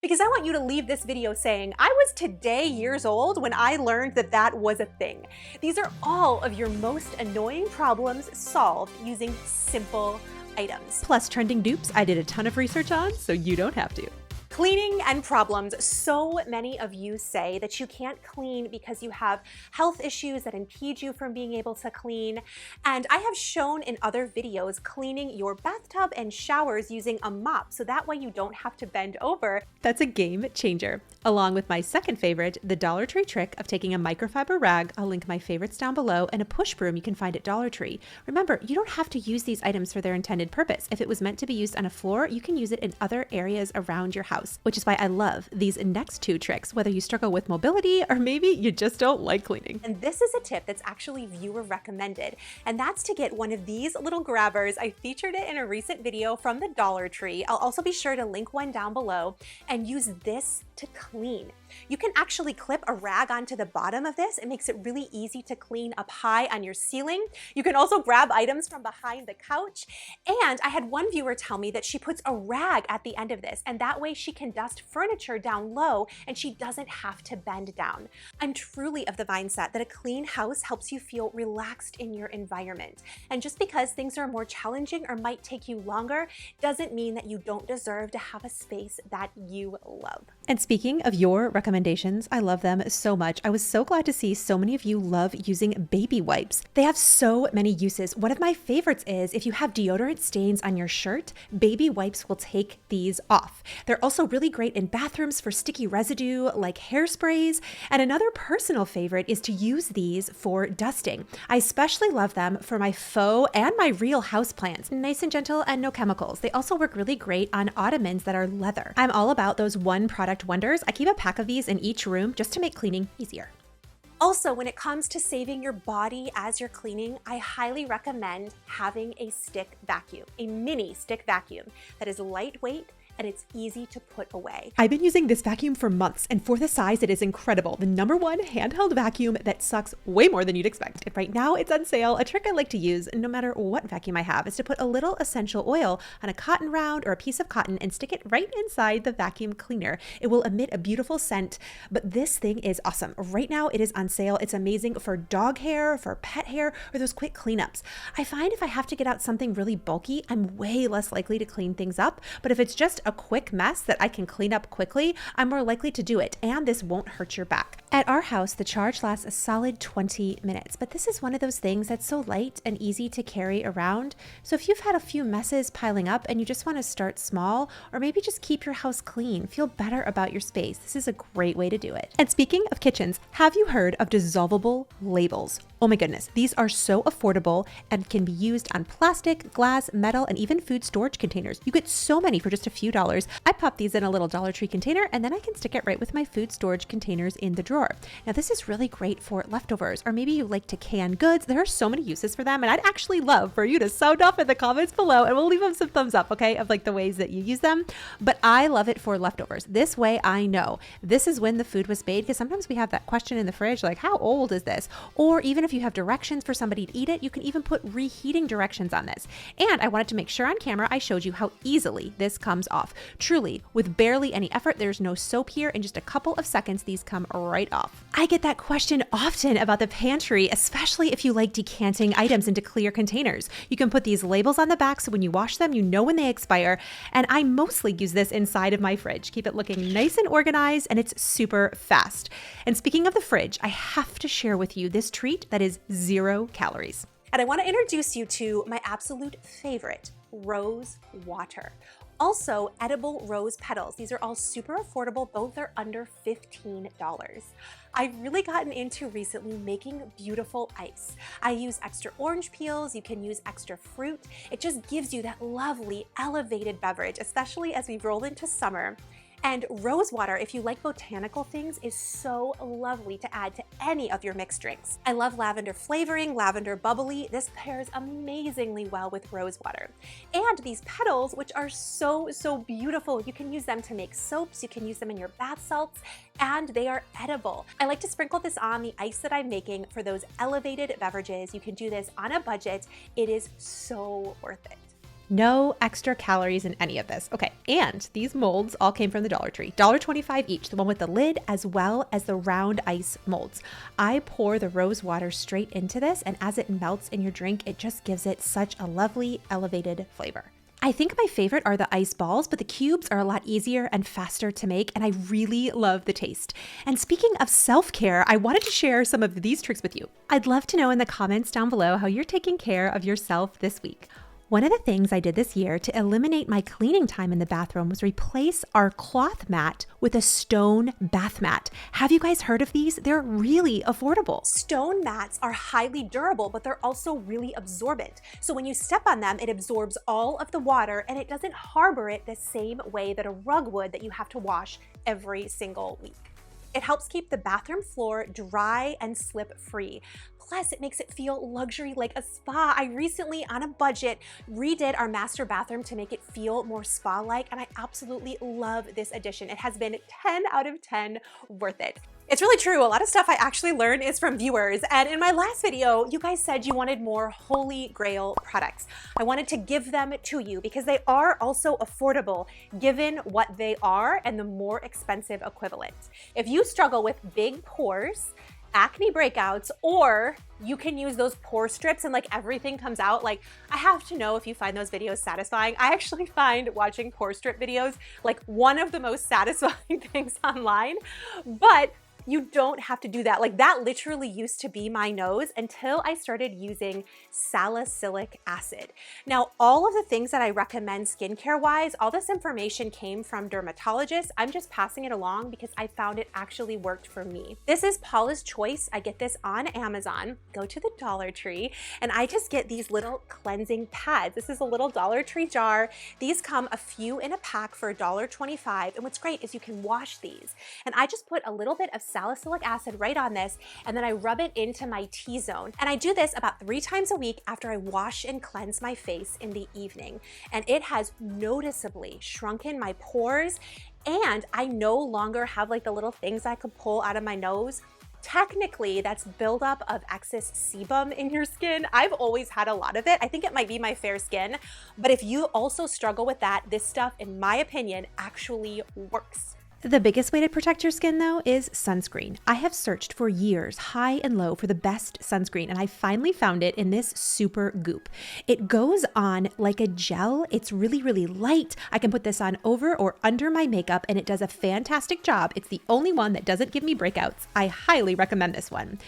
because I want you to leave this video saying, I was today years old when I learned that that was a thing. These are all of your most annoying problems solved using simple items. Plus trending dupes I did a ton of research on, so you don't have to. Cleaning and problems. So many of you say that you can't clean because you have health issues that impede you from being able to clean. And I have shown in other videos cleaning your bathtub and showers using a mop, so that way you don't have to bend over. That's a game changer. Along with my second favorite, the Dollar Tree trick of taking a microfiber rag, I'll link my favorites down below, and a push broom you can find at Dollar Tree. Remember, you don't have to use these items for their intended purpose. If it was meant to be used on a floor, you can use it in other areas around your house, which is why I love these next two tricks, whether you struggle with mobility or maybe you just don't like cleaning. And this is a tip that's actually viewer recommended, and that's to get one of these little grabbers. I featured it in a recent video from the Dollar Tree. I'll also be sure to link one down below, and use this to clean. You can actually clip a rag onto the bottom of this. It makes it really easy to clean up high on your ceiling. You can also grab items from behind the couch. And I had one viewer tell me that she puts a rag at the end of this, and that way she can dust furniture down low and she doesn't have to bend down. I'm truly of the mindset that a clean house helps you feel relaxed in your environment. And just because things are more challenging or might take you longer doesn't mean that you don't deserve to have a space that you love. And speaking of your recommendations, I love them so much. I was so glad to see so many of you love using baby wipes. They have so many uses. One of my favorites is if you have deodorant stains on your shirt, baby wipes will take these off. They're also really great in bathrooms for sticky residue like hairsprays. And another personal favorite is to use these for dusting. I especially love them for my faux and my real houseplants. Nice and gentle and no chemicals. They also work really great on ottomans that are leather. I'm all about those one product wonders. I keep a pack of these in each room just to make cleaning easier. Also, when it comes to saving your body as you're cleaning, I highly recommend having a stick vacuum, a mini stick vacuum that is lightweight and it's easy to put away. I've been using this vacuum for months, and for the size, it is incredible. The #1 handheld vacuum that sucks way more than you'd expect. And right now it's on sale. A trick I like to use, no matter what vacuum I have, is to put a little essential oil on a cotton round or a piece of cotton and stick it right inside the vacuum cleaner. It will emit a beautiful scent, but this thing is awesome. Right now it is on sale. It's amazing for dog hair, for pet hair, or those quick cleanups. I find if I have to get out something really bulky, I'm way less likely to clean things up, but if it's just a quick mess that I can clean up quickly, I'm more likely to do it, and this won't hurt your back. At our house, the charge lasts a solid 20 minutes, but this is one of those things that's so light and easy to carry around. So if you've had a few messes piling up and you just want to start small, or maybe just keep your house clean, feel better about your space, this is a great way to do it. And speaking of kitchens, have you heard of dissolvable labels? Oh my goodness, these are so affordable and can be used on plastic, glass, metal, and even food storage containers. You get so many for just a few dollars. I pop these in a little Dollar Tree container, and then I can stick it right with my food storage containers in the drawer. Now this is really great for leftovers, or maybe you like to can goods. There are so many uses for them, and I'd actually love for you to sound off in the comments below, and we'll leave them some thumbs up, okay, of like the ways that you use them. But I love it for leftovers. This way I know this is when the food was made, because sometimes we have that question in the fridge, like how old is this? Or even if you have directions for somebody to eat it, you can even put reheating directions on this. And I wanted to make sure on camera I showed you how easily this comes off. Truly, with barely any effort, there's no soap here. In just a couple of seconds, these come right off. I get that question often about the pantry, especially if you like decanting items into clear containers. You can put these labels on the back so when you wash them, you know when they expire. And I mostly use this inside of my fridge. Keep it looking nice and organized, and it's super fast. And speaking of the fridge, I have to share with you this treat that is 0 calories. And I want to introduce you to my absolute favorite, rose water. Also, edible rose petals. These are all super affordable. Both are under $15. I've really gotten into recently making beautiful ice. I use extra orange peels. You can use extra fruit. It just gives you that lovely elevated beverage, especially as we roll into summer. And rose water, if you like botanical things, is so lovely to add to any of your mixed drinks. I love lavender flavoring, lavender bubbly. This pairs amazingly well with rose water. And these petals, which are so beautiful, you can use them to make soaps, you can use them in your bath salts, and they are edible. I like to sprinkle this on the ice that I'm making for those elevated beverages. You can do this on a budget. It is so worth it. No extra calories in any of this. Okay, and these molds all came from the Dollar Tree. $1.25 each, the one with the lid as well as the round ice molds. I pour the rose water straight into this, and as it melts in your drink, it just gives it such a lovely elevated flavor. I think my favorite are the ice balls, but the cubes are a lot easier and faster to make, and I really love the taste. And speaking of self-care, I wanted to share some of these tricks with you. I'd love to know in the comments down below how you're taking care of yourself this week. One of the things I did this year to eliminate my cleaning time in the bathroom was replace our cloth mat with a stone bath mat. Have you guys heard of these? They're really affordable. Stone mats are highly durable, but they're also really absorbent. So when you step on them, it absorbs all of the water and it doesn't harbor it the same way that a rug would that you have to wash every single week. It helps keep the bathroom floor dry and slip-free. Plus, it makes it feel luxury like a spa. I recently, on a budget, redid our master bathroom to make it feel more spa-like, and I absolutely love this addition. It has been 10 out of 10 worth it. It's really true. A lot of stuff I actually learned is from viewers. And in my last video, you guys said you wanted more Holy Grail products. I wanted to give them to you because they are also affordable given what they are and the more expensive equivalent. If you struggle with big pores, acne breakouts, or you can use those pore strips and like everything comes out. Like, I have to know if you find those videos satisfying. I actually find watching pore strip videos like one of the most satisfying things online, but you don't have to do that. Like, that literally used to be my nose until I started using salicylic acid. Now, all of the things that I recommend skincare wise, all this information came from dermatologists. I'm just passing it along because I found it actually worked for me. This is Paula's Choice. I get this on Amazon. Go to the Dollar Tree and I just get these little cleansing pads. This is a little Dollar Tree jar. These come a few in a pack for $1.25. And what's great is you can wash these. And I just put a little bit of salicylic acid right on this, and then I rub it into my T-zone. And I do this about 3 times a week after I wash and cleanse my face in the evening. And it has noticeably shrunken my pores, and I no longer have like the little things I could pull out of my nose. Technically, that's buildup of excess sebum in your skin. I've always had a lot of it. I think it might be my fair skin, but if you also struggle with that, this stuff, in my opinion, actually works. The biggest way to protect your skin, though, is sunscreen. I have searched for years, high and low, for the best sunscreen, and I finally found it in this super goop. It goes on like a gel. It's really, really light. I can put this on over or under my makeup, and it does a fantastic job. It's the only one that doesn't give me breakouts. I highly recommend this one.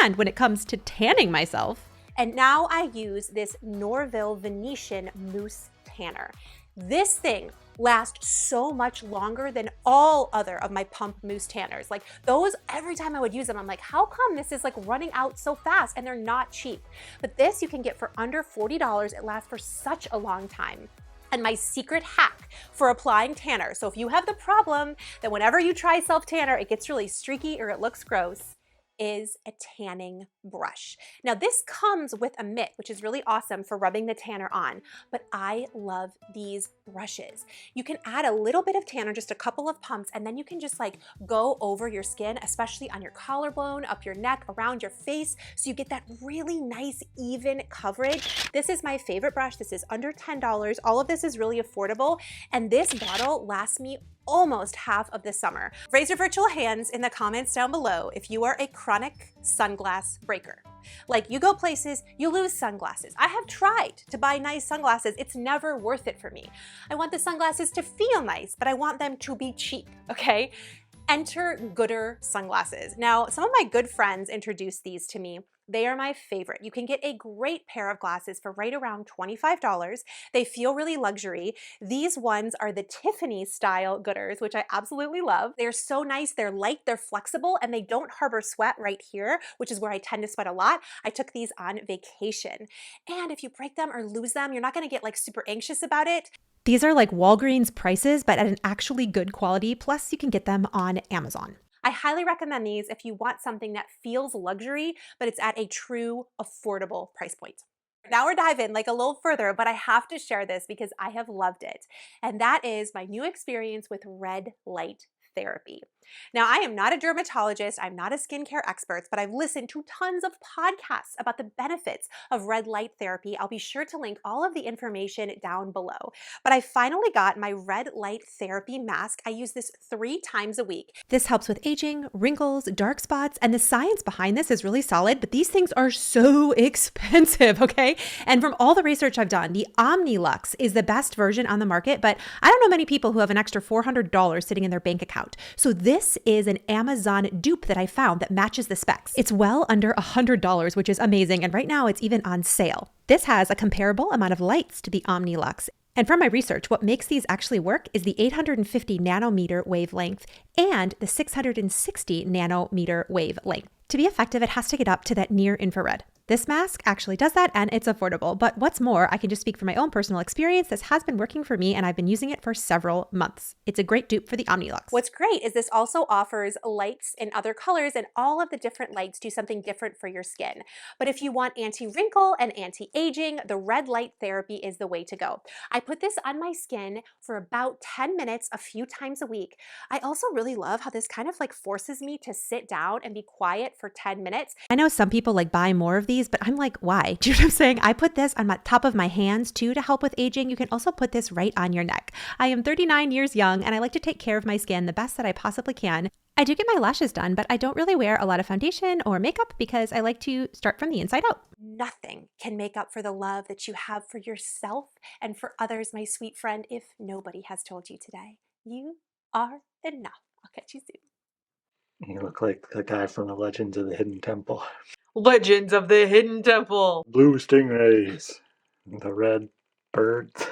And when it comes to tanning myself, and now I use this Norville Venetian Mousse Tanner. This thing lasts so much longer than all other of my pump mousse tanners. Like those, every time I would use them, I'm like, how come this is like running out so fast? And they're not cheap. But this you can get for under $40. It lasts for such a long time. And my secret hack for applying tanner. So if you have the problem that whenever you try self-tanner, it gets really streaky or it looks gross, is a tanning brush. Now this comes with a mitt, which is really awesome for rubbing the tanner on, but I love these brushes. You can add a little bit of tanner, just a couple of pumps, and then you can just like go over your skin, especially on your collarbone, up your neck, around your face, so you get that really nice, even coverage. This is my favorite brush. This is under $10. All of this is really affordable, and this bottle lasts me almost half of the summer. Raise your virtual hands in the comments down below if you are a chronic sunglass breaker. Like, you go places, you lose sunglasses. I have tried to buy nice sunglasses. It's never worth it for me. I want the sunglasses to feel nice, but I want them to be cheap, okay? Enter Gooder sunglasses. Now, some of my good friends introduced these to me. They are my favorite. You can get a great pair of glasses for right around $25. They feel really luxury. These ones are the Tiffany style Gooders, which I absolutely love. They're so nice. They're light, they're flexible, and they don't harbor sweat right here, which is where I tend to sweat a lot. I took these on vacation. And if you break them or lose them, you're not gonna get like super anxious about it. these are like Walgreens prices, but at an actually good quality. Plus, you can get them on Amazon. I highly recommend these if you want something that feels luxury, but it's at a true affordable price point. Now we're diving like a little further, but I have to share this because I have loved it. And that is my new experience with red light therapy. Now, I am not a dermatologist, I'm not a skincare expert, but I've listened to tons of podcasts about the benefits of red light therapy. I'll be sure to link all of the information down below. But I finally got my red light therapy mask. I use this 3 times a week. This helps with aging, wrinkles, dark spots, and the science behind this is really solid, but these things are so expensive, okay? And from all the research I've done, the Omnilux is the best version on the market, but I don't know many people who have an extra $400 sitting in their bank account. So this is an Amazon dupe that I found that matches the specs. It's well under $100, which is amazing, and right now it's even on sale. This has a comparable amount of lights to the Omnilux. And from my research, what makes these actually work is the 850 nanometer wavelength and the 660 nanometer wavelength. To be effective, it has to get up to that near infrared. This mask actually does that, and it's affordable. But what's more, I can just speak from my own personal experience. This has been working for me, and I've been using it for several months. It's a great dupe for the Omnilux. What's great is this also offers lights in other colors, and all of the different lights do something different for your skin. But if you want anti-wrinkle and anti-aging, the red light therapy is the way to go. I put this on my skin for about 10 minutes a few times a week. I also really love how this kind of like forces me to sit down and be quiet for 10 minutes. I know some people like buy more of these, but I'm like, why? Do you know what I'm saying? I put this on the top of my hands too to help with aging. You can also put this right on your neck. I am 39 years young and I like to take care of my skin the best that I possibly can. I do get my lashes done, but I don't really wear a lot of foundation or makeup because I like to start from the inside out. Nothing can make up for the love that you have for yourself and for others, my sweet friend, if nobody has told you today. You are enough. I'll catch you soon. You look like the guy from the Legends of the Hidden Temple. Legends of the Hidden Temple. Blue stingrays. The red birds.